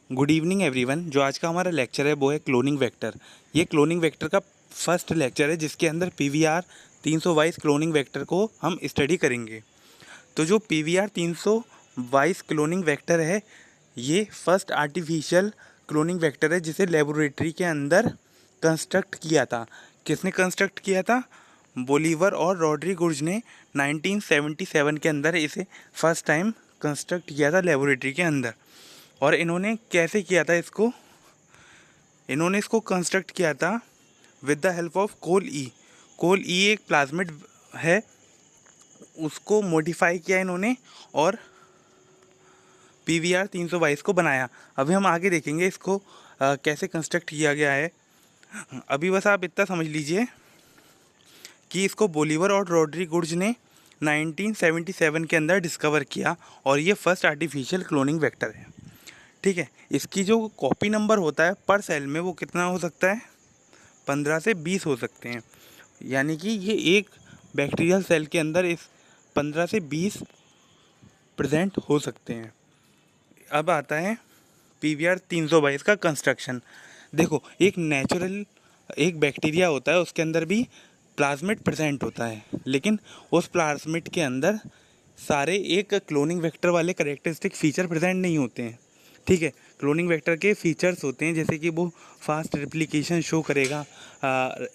Good evening everyone. जो आज का हमारा लेक्चर है वो है क्लोनिंग वेक्टर। ये क्लोनिंग वेक्टर का फर्स्ट लेक्चर है जिसके अंदर पीवीआर 322 क्लोनिंग वेक्टर को हम स्टडी करेंगे। तो जो पीवीआर 322 क्लोनिंग वेक्टर है ये फर्स्ट आर्टिफिशियल क्लोनिंग वेक्टर है जिसे लेबोरेटरी के अंदर कंस्ट्रक्ट किया था। किसने कंस्ट्रक्ट किया था? बोलीवर और रॉड्रीगुर्ज ने 1977 के अंदर इसे फर्स्ट टाइम कंस्ट्रक्ट किया था लेबोरेटरी के अंदर। और इन्होंने कैसे किया था इसको? इन्होंने इसको कंस्ट्रक्ट किया था with the help of coli E. Coli E एक प्लाज्मिड है, उसको मॉडिफाई किया इन्होंने और पीवीआर 322 को बनाया। अभी हम आगे देखेंगे इसको कैसे कंस्ट्रक्ट किया गया है। अभी बस आप इतना समझ लीजिए कि इसको बोलीवर और रॉड्रीगुर्ज ने 1977 के अंदर डिस्कवर किया और ये फर्स्ट आर्टिफिशियल क्लोनिंग वेक्टर है। ठीक है, इसकी जो कॉपी नंबर होता है पर सेल में वो कितना हो सकता है? 15 से 20 हो सकते हैं। यानी कि ये एक बैक्टीरियल सेल के अंदर इस 15 से 20 प्रेजेंट हो सकते हैं। अब आता है पीवीआर 322 का कंस्ट्रक्शन। देखो, एक बैक्टीरिया होता है, उसके अंदर भी प्लाज्मिड प्रेजेंट होता है, लेकिन उस प्लाज्मिड के अंदर सारे एक क्लोनिंग वेक्टर वाले करेक्टरिस्टिक फीचर प्रेजेंट नहीं होते हैं। ठीक है, क्लोनिंग वेक्टर के फीचर्स होते हैं जैसे कि वो फास्ट रेप्लिकेशन शो करेगा,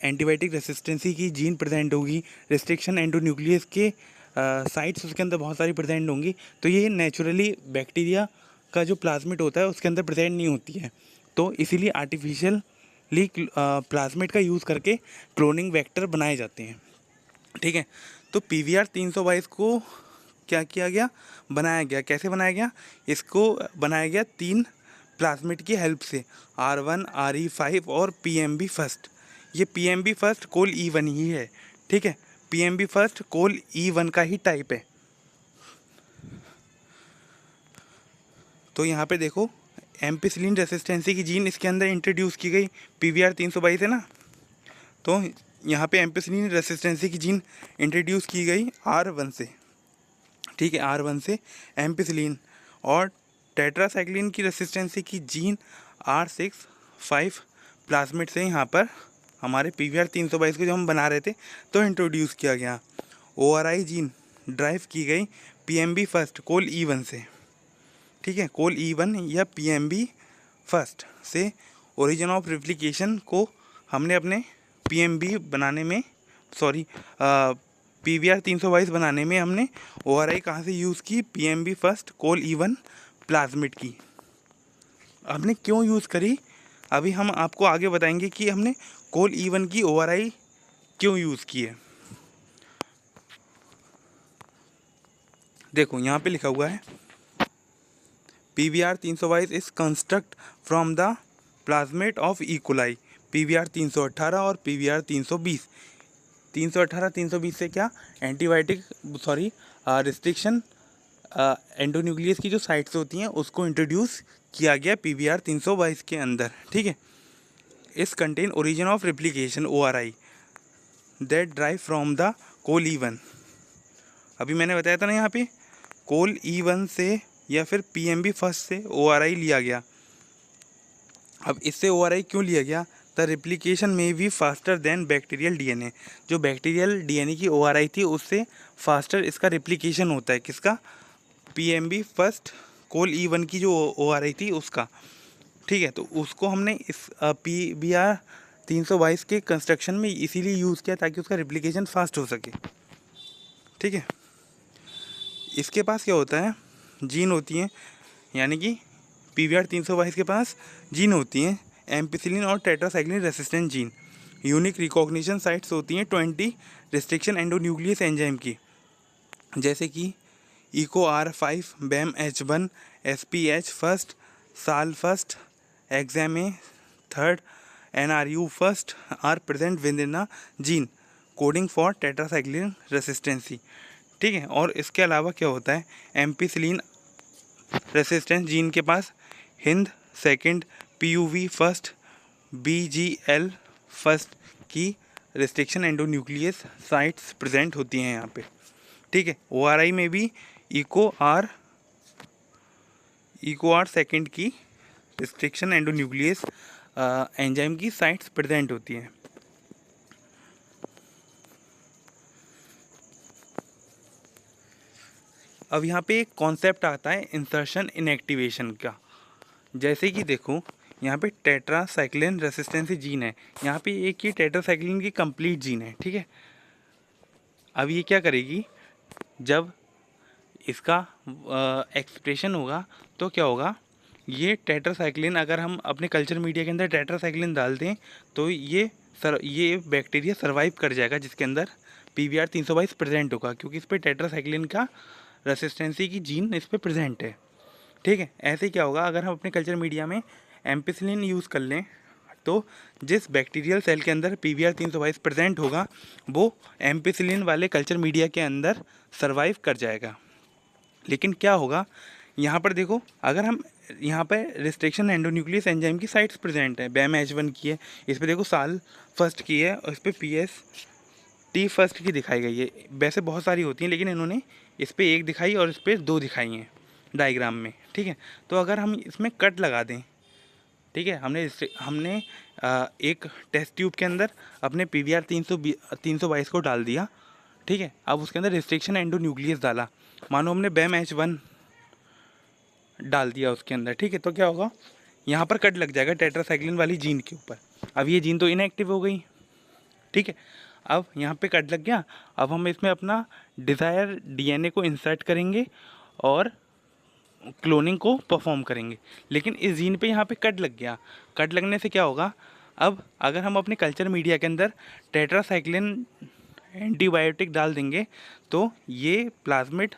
एंटीबायोटिक रेसिस्टेंसी की जीन प्रेजेंट होगी, रिस्ट्रिक्शन एंडोन्यूक्लियस के साइट्स उसके अंदर बहुत सारी प्रेजेंट होंगी। तो ये नेचुरली बैक्टीरिया का जो प्लाज्मिड होता है उसके अंदर प्रेजेंट नहीं होती है। तो इसीलिए आर्टिफिशियली प्लाज्मिड का यूज़ करके क्लोनिंग वेक्टर बनाए जाते हैं। ठीक है, तो पीवीआर 322 को क्या किया गया? बनाया गया। कैसे बनाया गया? इसको बनाया गया 3 प्लाज्मिड की हेल्प से, R1, RE5 और PMB फर्स्ट। ये PMB फर्स्ट कोल E1 ही है। ठीक है, PMB फर्स्ट कोल E1 का ही टाइप है। तो यहाँ पे देखो, एम्पिसिलिन रेसिस्टेंसी की जीन इसके अंदर इंट्रोड्यूस की गई, पीवीआर 322 है ना। तो यहाँ पे एम्पिसिलिन रेसिस्टेंसी की जीन इंट्रोड्यूस की गई R1 से। ठीक है, R1 से एम्पिसिलिन, और टेट्रासाइक्लिन की रेसिस्टेंसी की जीन R6 5 प्लाज्मिड से यहाँ पर हमारे पीवीआर 322 को जब हम बना रहे थे तो इंट्रोड्यूस किया गया। ORI जीन ड्राइव की गई PMB फर्स्ट कोल E1 से। ठीक है, कोल E1 या PMB फर्स्ट से ओरिजिन ऑफ रेप्लिकेशन को हमने अपने PMB बनाने में, सॉरी, पीवीआर 322 बनाने में हमने ORI कहाँ से यूज़ की? PMB फर्स्ट कोल E1 प्लाज्मिड की। हमने क्यों यूज़ करी अभी हम आपको आगे बताएंगे कि हमने कोल E1 की ORI क्यों यूज़ की है। देखो यहाँ पे लिखा हुआ है PVR 322 is construct from the plasmid of E coli. PVR 318 और पीवीआर 320। 318 320 से क्या? एंटीबायोटिक, सॉरी, रिस्ट्रिक्शन एंडोन्यूक्लियस की जो साइट्स होती हैं उसको इंट्रोड्यूस किया गया पीवीआर 322 के अंदर। ठीक है, इस contain origin of replication ORI that derive from the Col E1। अभी मैंने बताया था ना, यहाँ पे कोल E1 से या फिर PMB फर्स्ट से ORI लिया गया। अब इससे ORI क्यों लिया गया? द रेप्लिकेशन में भी फास्टर देन बैक्टीरियल DNA। जो बैक्टीरियल DNA की ORI थी उससे फास्टर इसका रेप्लिकेशन होता है। किसका? PMB फर्स्ट कोल E1 की जो ORI थी उसका। ठीक है, तो उसको हमने इस पीवीआर 322 के कंस्ट्रक्शन में इसीलिए यूज़ किया ताकि उसका रेप्लिकेशन फास्ट हो सके। ठीक है, इसके पास क्या होता है? जीन होती हैं, यानी कि पीवीआर 322 के पास जीन होती हैं एम्पिसिलिन और tetracycline resistant gene. Unique recognition sites होती हैं 20 रिस्ट्रिक्शन एंडोन्यूक्लियस एंजाइम की, जैसे कि Eco R5, BAM H1, SPH first, Sal first, Xma third, NRU first are present with in a gene coding for tetracycline resistancy. ठीक है, और इसके अलावा क्या होता है? एम्पिसिलिन रेसिस्टेंस जीन के पास Hind second, PUV first, BGL first की रिस्ट्रिक्शन एंडोन्यूक्लियस साइट्स प्रेजेंट होती हैं यहाँ पे। ठीक है, ORI में भी इको आर सेकंड की रिस्ट्रिक्शन एंडोन्यूक्लियस एंजाइम की साइट्स प्रेजेंट होती हैं। अब यहाँ पे एक कॉन्सेप्ट आता है इंसर्शन इनएक्टिवेशन का। जैसे कि देखो यहाँ पे टेट्रासाइक्लिन रेसिस्टेंसी जीन है, यहाँ पे एक ये टेट्रासाइक्लिन की कंप्लीट जीन है, ठीक है। अब ये क्या करेगी, जब इसका एक्सप्रेशन होगा तो क्या होगा, ये टेट्रासाइक्लिन अगर हम अपने कल्चर मीडिया के अंदर टेट्रासाइक्लिन डाल दें तो ये बैक्टीरिया सर्वाइव कर जाएगा जिसके अंदर PVR 322 प्रेजेंट होगा, क्योंकि इस पर टेट्रासाइक्लिन का रेसिस्टेंसी की जीन इस पर प्रेजेंट है, ठीक है। ऐसे क्या होगा, अगर हम अपने कल्चर मीडिया में एम्पिसिलिन यूज़ कर लें तो जिस बैक्टीरियल सेल के अंदर PVR 322 प्रेजेंट होगा वो एम्पिसिलिन वाले कल्चर मीडिया के अंदर सर्वाइव कर जाएगा। लेकिन क्या होगा, यहाँ पर देखो, अगर हम यहाँ पर रिस्ट्रिक्शन एंडोन्यूक्लियस एंजाइम की साइट्स प्रेजेंट है, BAM-H1 की है, इस पर देखो साल फर्स्ट की है और इस पर PST फर्स्ट की दिखाई गई है। वैसे बहुत सारी होती हैं लेकिन इन्होंने इस पर एक दिखाई और इस पर 2 दिखाई हैं डायग्राम में, ठीक है। तो अगर हम इसमें कट लगा दें, ठीक है, हमने एक टेस्ट ट्यूब के अंदर अपने PVR 322 को डाल दिया, ठीक है। अब उसके अंदर रिस्ट्रिक्शन एंडोन्यूक्लियस डाला, मानो हमने BAM-H1 डाल दिया उसके अंदर, ठीक है। तो क्या होगा, यहाँ पर कट लग जाएगा टेट्रासाइक्लिन वाली जीन के ऊपर। अब ये जीन तो इनएक्टिव हो गई, ठीक है। अब यहाँ पे कट लग गया, अब हम इसमें अपना डिज़ायर DNA को इंसर्ट करेंगे और क्लोनिंग को परफॉर्म करेंगे। लेकिन इस जीन पे यहाँ पे कट लग गया, कट लगने से क्या होगा, अब अगर हम अपने कल्चर मीडिया के अंदर टेट्रासाइक्लिन एंटीबायोटिक डाल देंगे तो ये प्लाज्मिड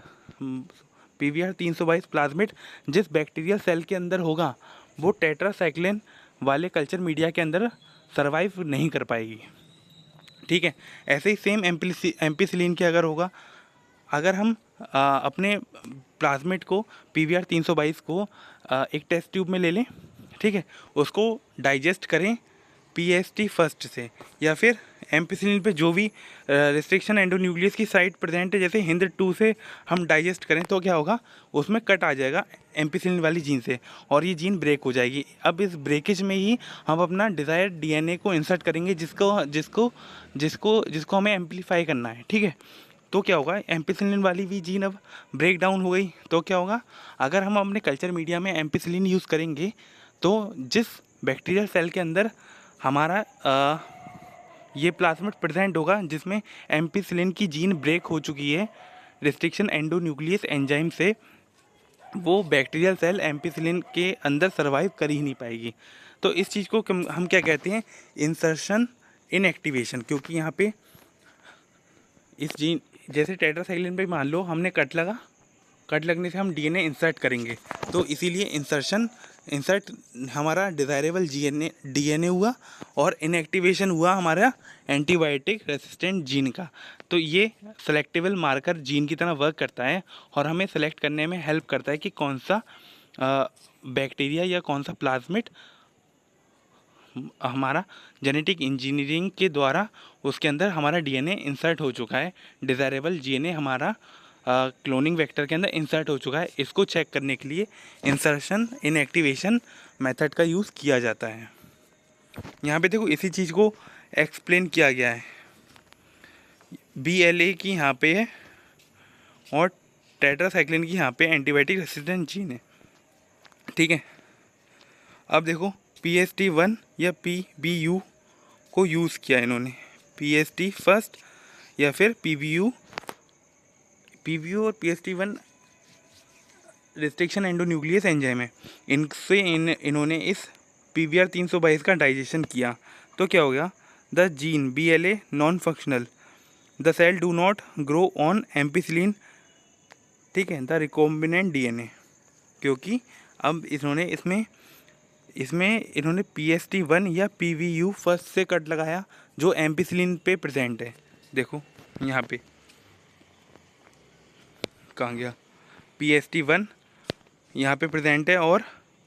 PVR 322 प्लाज्मिड जिस बैक्टीरियल सेल के अंदर होगा वो टेट्रासाइक्लिन वाले कल्चर मीडिया के अंदर सर्वाइव नहीं कर पाएगी, ठीक है। ऐसे ही सेम एम्पिसिलिन के अगर होगा, अगर हम अपने प्लाज्मिड को PVR 322 को एक टेस्ट ट्यूब में ले लें, ठीक है, उसको डाइजेस्ट करें PST फर्स्ट से, या फिर एम्पिसिलिन पे जो भी रिस्ट्रिक्शन एंडोन्यूक्लियस की साइट प्रेजेंट है जैसे HindID2 से हम डाइजेस्ट करें तो क्या होगा, उसमें कट आ जाएगा एम्पिसिलिन वाली जीन से और ये जीन ब्रेक हो जाएगी। अब इस ब्रेकेज में ही हम अपना डिज़ायर्ड DNA को इंसर्ट करेंगे जिसको जिसको जिसको जिसको हमें एम्पलीफाई करना है, ठीक है। तो क्या होगा, एम्पिसिलिन वाली भी जीन अब ब्रेक डाउन हो गई। तो क्या होगा, अगर हम अपने कल्चर मीडिया में एम्पिसिलिन यूज़ करेंगे तो जिस बैक्टीरियल सेल के अंदर हमारा ये प्लाज्मिड प्रेजेंट होगा जिसमें एम्पिसिलिन की जीन ब्रेक हो चुकी है रिस्ट्रिक्शन एंडोन्यूक्लियस एंजाइम से, वो बैक्टीरियल सेल एम्पिसिलिन के अंदर सर्वाइव कर ही नहीं पाएगी। तो इस चीज़ को हम क्या कहते हैं, इंसर्शन इनएक्टिवेशन। क्योंकि यहाँ पे इस जीन जैसे टेट्रासाइक्लिन पे मान लो हमने कट लगा, कट लगने से हम DNA इंसर्ट करेंगे, तो इसीलिए इंसर्ट हमारा डिज़ायरेबल DNA हुआ और इनएक्टिवेशन हुआ हमारा एंटीबायोटिक रेसिस्टेंट जीन का। तो ये सेलेक्टेबल मार्कर जीन की तरह वर्क करता है और हमें सेलेक्ट करने में हेल्प करता है कि कौन सा बैक्टीरिया या कौन सा प्लाज्मिड हमारा जेनेटिक इंजीनियरिंग के द्वारा उसके अंदर हमारा DNA इंसर्ट हो चुका है, डिज़ायरेबल DNA हमारा क्लोनिंग वेक्टर के अंदर इंसर्ट हो चुका है। इसको चेक करने के लिए इंसर्शन इनएक्टिवेशन मेथड का यूज़ किया जाता है। यहाँ पे देखो इसी चीज़ को एक्सप्लेन किया गया है, BLA की यहाँ पे है और टेट्रासाइक्लिन की यहाँ पे एंटीबायोटिक रेसिस्टेंट जीन है, ठीक है। अब देखो PST1 या PBU को यूज़ किया इन्होंने, PST फर्स्ट या फिर PBU और PST1 रिस्ट्रिक्शन एंडोन्यूक्लियस एंजाइम है, इनसे इन्होंने इस PVR 322 का डाइजेशन किया। तो क्या हो गया, the gene BLA non functional, the cell do not grow on ampicillin, ठीक है, द रिकॉम्बिनेंट DNA। क्योंकि अब इन्होंने इन्होंने PST1 या PBU फर्स्ट से कट लगाया जो एम्पिसिलिन पे प्रेजेंट है। देखो यहाँ पे कहाँ गया, PST1 यहाँ पे प्रेजेंट है और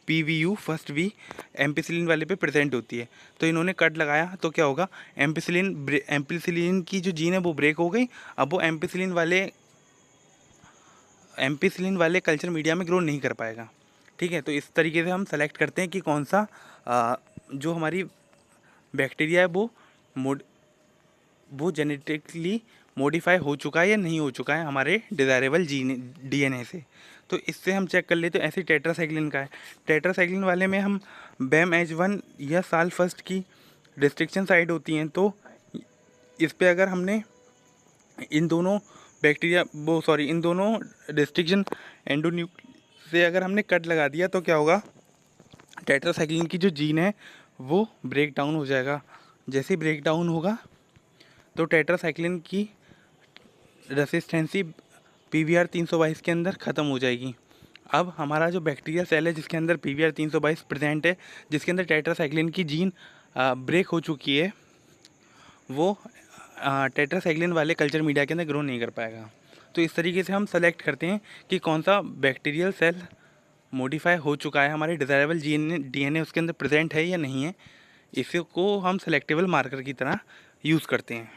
PBU फर्स्ट भी एम्पिसिलिन वाले पे प्रेजेंट होती है। तो इन्होंने कट लगाया तो क्या होगा, एम्पिसिलिन की जो जीन है वो ब्रेक हो गई। अब वो एम्पिसिलिन वाले कल्चर मीडिया में ग्रो नहीं कर पाएगा, ठीक है, तो इस तरीके से हम सेलेक्ट करते हैं कि कौन सा जो हमारी बैक्टीरिया है वो जेनेटिकली मॉडिफाई हो चुका है या नहीं हो चुका है हमारे डिज़ायरेबल जीन डीएनए से। तो इससे हम चेक कर लेते हैं। ऐसे टेट्रासाइक्लिन का है, टेट्रासाइक्लिन वाले में हम BAM-H1 या साल फर्स्ट की रिस्ट्रिक्शन साइट होती हैं, तो इस पे अगर हमने इन दोनों इन दोनों रिस्ट्रिक्शन एंडोन्यूक्लियस से अगर हमने कट लगा दिया तो क्या होगा, टेट्रासाइक्लिन की जो जीन है वो ब्रेक डाउन हो जाएगा। जैसे ही ब्रेक डाउन होगा तो टेट्रासाइक्लिन की रेसिस्टेंसी PVR 322 के अंदर ख़त्म हो जाएगी। अब हमारा जो बैक्टीरियल सेल है जिसके अंदर PVR 322 प्रेजेंट है, जिसके अंदर टेट्रासाइक्लिन की जीन ब्रेक हो चुकी है, वो टेट्रासाइक्लिन वाले कल्चर मीडिया के अंदर ग्रो नहीं कर पाएगा। तो इस तरीके से हम सेलेक्ट करते हैं कि कौन सा बैक्टीरियल सेल मॉडिफाई हो चुका है, हमारे डिज़ायरेबल डीएनए उसके अंदर प्रेजेंट है या नहीं है। इसको हम सेलेक्टेबल मार्कर की तरह यूज़ करते हैं।